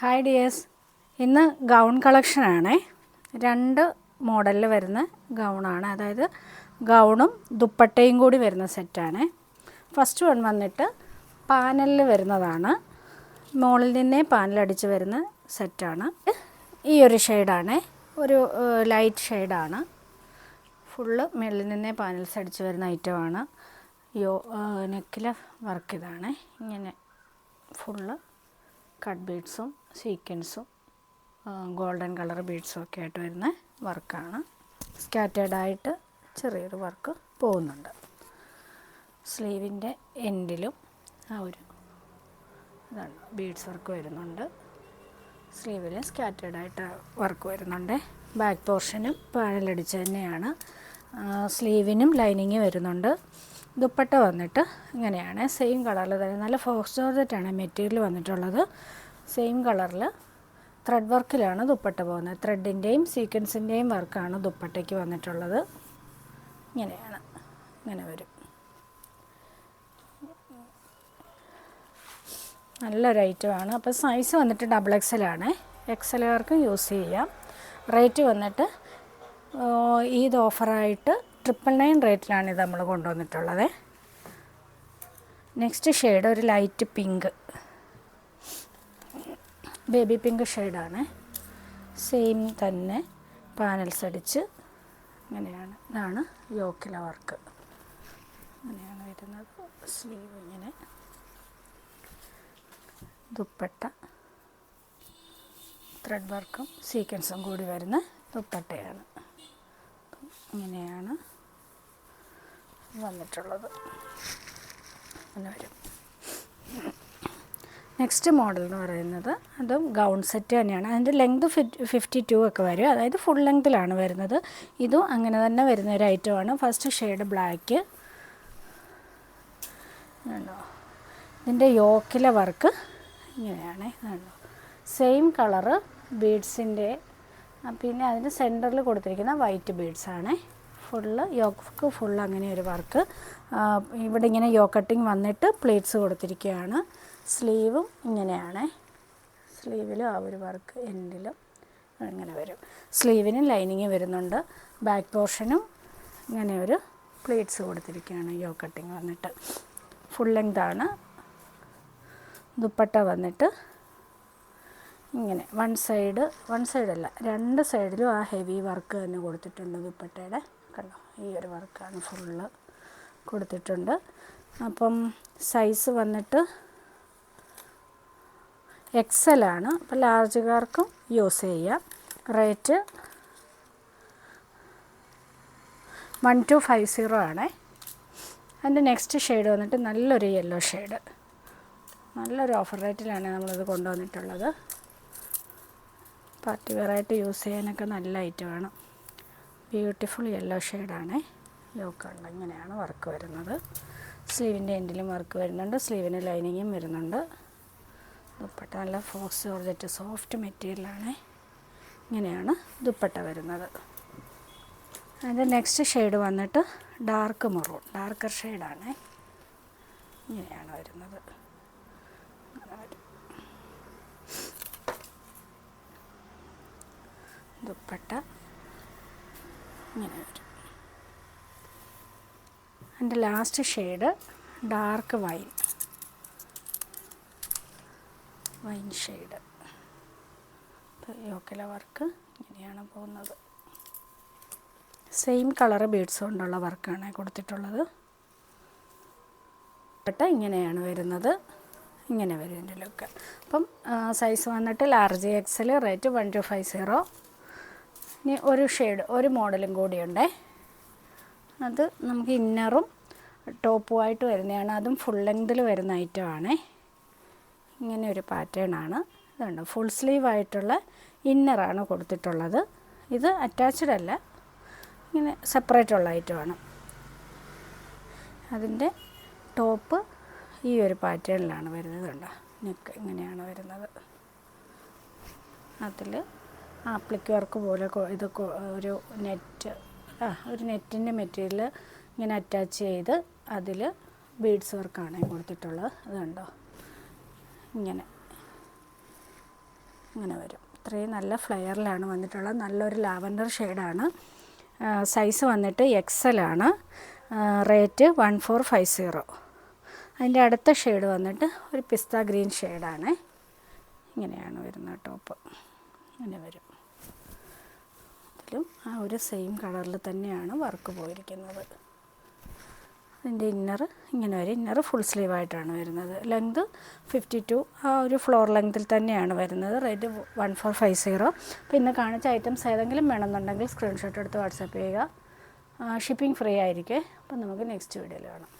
Hi dears, ഇന്ന് gown കളക്ഷനാണേ. 2 മോഡലിൽ വരുന്ന ഗൗണാണ്, അതായത് ഗൗണും ദുപ്പട്ടയും കൂടി വരുന്ന സെറ്റാണ്. ഫസ്റ്റ് വൺ വന്നിട്ട് പാനലിൽ വരുന്നതാണ്, മുകളിൽ നിന്നേ പാനലടിച്ച് വരുന്ന സെറ്റാണ്. ഈ ഒരു ഷെയ്ഡാണ്, ഒരു ലൈറ്റ് ഷെയ്ഡാണ്. ഫുള്ള് മുകളിൽ നിന്നേ പാനൽസ് അടിച്ച് വരുന്ന ഐറ്റമാണ്. നെക്കിലെ വർക്ക് ഇതാണ്. ഇങ്ങനെ ഫുള്ള് കട്ട് ബീഡ്സും സീക്വൻസും ഗോൾഡൻ കളർ ബീഡ്സും ഒക്കെ ആയിട്ട് വരുന്ന വർക്കാണ്. സ്കാറ്റേർഡായിട്ട് ചെറിയൊരു വർക്ക് പോകുന്നുണ്ട്. സ്ലീവിൻ്റെ എൻഡിലും ആ ഒരു ഇതാണ് ബീഡ്സ് വർക്ക് വരുന്നുണ്ട്. സ്ലീവിൽ സ്കാറ്റേർഡായിട്ട് വർക്ക് വരുന്നുണ്ട്. ബാക്ക് പോർഷനും പാനലടിച്ച് തന്നെയാണ്. സ്ലീവിനും ലൈനിങ് വരുന്നുണ്ട്. ദുപ്പട്ട വന്നിട്ട് ഇങ്ങനെയാണ്, സെയിം കളറിൽ തന്നെ. നല്ല ഫോക്സ് ജോർജറ്റാണ് മെറ്റീരിയൽ വന്നിട്ടുള്ളത്. സെയിം കളറിൽ ത്രെഡ് വർക്കിലാണ് ദുപ്പട്ട പോകുന്നത്. ത്രെഡിൻ്റെയും സീക്വൻസിൻ്റെയും വർക്കാണ് ദുപ്പട്ടയ്ക്ക് വന്നിട്ടുള്ളത്. ഇങ്ങനെയാണ്, ഇങ്ങനെ വരും. നല്ലൊരു ഐറ്റമാണ്. അപ്പോൾ സൈസ് വന്നിട്ട് XXL ആണ്. XL-കാർക്ക് യൂസ് ചെയ്യാം. റേറ്റ് വന്നിട്ട് ഇത് ഓഫറായിട്ട് 999 റേറ്റിലാണ് ഇത് നമ്മൾ കൊണ്ടുവന്നിട്ടുള്ളത്. നെക്സ്റ്റ് ഷെയ്ഡ് ഒരു ലൈറ്റ് പിങ്ക്, ബേബി പിങ്ക് ഷെയ്ഡാണ്. സെയിം തന്നെ പാനൽസ് അടിച്ച് ഇങ്ങനെയാണ്. ഇതാണ് യോക്കിലെ വർക്ക്, ഇങ്ങനെയാണ് വരുന്നത്. സ്ലീവ് ഇങ്ങനെ, ദുപ്പട്ട ത്രെഡ് വർക്കും സീക്വൻസും കൂടി വരുന്ന ദുപ്പട്ടയാണ്. ഇങ്ങനെയാണ് വന്നിട്ടുള്ളത്. അങ്ങനെ വരും. നെക്സ്റ്റ് മോഡൽ എന്ന് പറയുന്നത് അതും ഗൗൺ സെറ്റ് തന്നെയാണ്. അതിൻ്റെ ലെങ്ത് 52 ഒക്കെ വരും, അതായത് ഫുൾ ലെങ്ത്തിലാണ് വരുന്നത്. ഇതും അങ്ങനെ തന്നെ വരുന്ന ഒരു ഐറ്റമാണ്. First shade black. ഇതിൻ്റെ യോക്കിലെ വർക്ക് ഇങ്ങനെയാണ്. സെയിം കളറ് ബീഡ്സിൻ്റെ, പിന്നെ അതിന് സെൻറ്ററിൽ കൊടുത്തിരിക്കുന്ന വൈറ്റ് ബീഡ്സാണ്. ഫുള്ള് യോക്ക് ഫുള്ള് അങ്ങനെ ഒരു വർക്ക്. ഇവിടെ ഇങ്ങനെ യോക്ക് കട്ടിങ് വന്നിട്ട് പ്ലേറ്റ്സ് കൊടുത്തിരിക്കുകയാണ്. സ്ലീവും ഇങ്ങനെയാണ്. സ്ലീവിലും ആ ഒരു വർക്ക് എൻഡിലും അങ്ങനെ വരും. സ്ലീവിനും ലൈനിങ് വരുന്നുണ്ട്. ബാക്ക് പോർഷനും ഇങ്ങനെ ഒരു പ്ലേറ്റ്സ് കൊടുത്തിരിക്കുകയാണ്. യോക്ക് കട്ടിങ് വന്നിട്ട് ഫുൾ ലെങ്താണ്. ദുപ്പട്ട വന്നിട്ട് ഇങ്ങനെ വൺ സൈഡല്ല, 2 സൈഡിലും ആ ഹെവി വർക്ക് തന്നെ കൊടുത്തിട്ടുണ്ട് ദുപ്പട്ടയുടെ. കണ്ടോ, ഈ ഒരു വർക്കാണ് ഫുള്ള് കൊടുത്തിട്ടുണ്ട്. അപ്പം സൈസ് വന്നിട്ട് XL ആണ്. അപ്പോൾ ലാർജുകാർക്കും യൂസ് ചെയ്യാം. റേറ്റ് 1250 ആണ്. അതിൻ്റെ നെക്സ്റ്റ് ഷെയ്ഡ് വന്നിട്ട് നല്ലൊരു യെല്ലോ ഷെയ്ഡ്. നല്ലൊരു ഓഫർ റേറ്റിലാണ് നമ്മളിത് കൊണ്ടുവന്നിട്ടുള്ളത്. പാർട്ടി വെയറായിട്ട് യൂസ് ചെയ്യാനൊക്കെ നല്ല ഐറ്റമാണ്. ബ്യൂട്ടിഫുൾ യെല്ലോ ഷെയ്ഡാണ്. യോക്കുണ്ട്. ഇങ്ങനെയാണ് വർക്ക് വരുന്നത്. സ്ലീവിൻ്റെ എൻഡിലും വർക്ക് വരുന്നുണ്ട്. സ്ലീവിന് ലൈനിങ്ങും വരുന്നുണ്ട്. ദുപ്പട്ട നല്ല ഫോക്സ് ജോർജറ്റ് സോഫ്റ്റ് മെറ്റീരിയലാണ്. ഇങ്ങനെയാണ് ദുപ്പട്ട വരുന്നത്. അതിൻ്റെ നെക്സ്റ്റ് ഷെയ്ഡ് വന്നിട്ട് ഡാർക്ക് മെറൂൺ, ഡാർക്കർ ഷെയ്ഡാണ്. ഇങ്ങനെയാണ് വരുന്നത്. ദുപ്പട്ട ഇങ്ങനെ വരും. അതിൻ്റെ last shade dark wine shade. യോക്കിലെ വർക്ക് ഇങ്ങനെയാണ് പോകുന്നത്. സെയിം കളറ് ബീഡ്സ് കൊണ്ടുള്ള വർക്കാണ് കൊടുത്തിട്ടുള്ളത്. ദുപ്പട്ട ഇങ്ങനെയാണ് വരുന്നത്. ഇങ്ങനെ വരും ഇതിൻ്റെ ലുക്ക്. അപ്പം സൈസ് വന്നിട്ട് ലാർജ് XL, റേറ്റ് 1250. ഇനി ഒരു ഷെയ്ഡ്, ഒരു മോഡലും കൂടിയുണ്ട്. അത് നമുക്ക് ഇന്നറും ടോപ്പുമായിട്ട് വരുന്നതാണ്. അതും ഫുൾ ലെങ്തിൽ വരുന്ന ഐറ്റമാണ്. ഇങ്ങനെ ഒരു പാറ്റേണാണ്. ഇതുണ്ട്, ഫുൾ സ്ലീവായിട്ടുള്ള ഇന്നറാണ് കൊടുത്തിട്ടുള്ളത്. ഇത് അറ്റാച്ച്ഡ് അല്ല, ഇങ്ങനെ സെപ്പറേറ്റ് ഉള്ള ഐറ്റമാണ്. അതിൻ്റെ ടോപ്പ് ഈ ഒരു പാറ്റേണിലാണ് വരുന്നത്. കണ്ടോ, നെക്ക് ഇങ്ങനെയാണ് വരുന്നത്. അതിൽ ആപ്ലിക് വർക്ക് പോലെ ഇത് ഒരു നെറ്റിൻ്റെ മെറ്റീരിയൽ ഇങ്ങനെ അറ്റാച്ച് ചെയ്ത് അതിൽ ബീഡ്സ് വർക്കാണ് കൊടുത്തിട്ടുള്ളത്. അത് കണ്ടോ, ഇങ്ങനെ ഇങ്ങനെ വരും. ഇത്രയും നല്ല ഫ്ലെയറിലാണ് വന്നിട്ടുള്ളത്. നല്ലൊരു ലാവൻഡർ ഷെയ്ഡാണ്. സൈസ് വന്നിട്ട് XL ആണ്. റേറ്റ് 1450. അതിൻ്റെ അടുത്ത ഷെയ്ഡ് വന്നിട്ട് ഒരു പിസ്ത ഗ്രീൻ ഷെയ്ഡാണ്. ഇങ്ങനെയാണ് വരുന്നത് ടോപ്പ്. ഇങ്ങനെ വരും. ഇതിലും ആ ഒരു സെയിം കളറിൽ തന്നെയാണ് വർക്ക് പോയിരിക്കുന്നത്. അതിൻ്റെ ഇന്നർ ഇങ്ങനെ വരും. ഇന്നർ ഫുൾ സ്ലീവായിട്ടാണ് വരുന്നത്. ലെങ്ത് 52, ആ ഒരു ഫ്ലോർ ലെങ്തിൽ തന്നെയാണ് വരുന്നത്. റേറ്റ് 1450. അപ്പോൾ ഇന്ന് കാണിച്ച ഐറ്റംസ് ഏതെങ്കിലും വേണമെന്നുണ്ടെങ്കിൽ സ്ക്രീൻഷോട്ട് എടുത്ത് വാട്സാപ്പ് ചെയ്യുക. ഷിപ്പിംഗ് ഫ്രീ ആയിരിക്കും. അപ്പോൾ നമുക്ക് നെക്സ്റ്റ് വീഡിയോയിൽ കാണാം.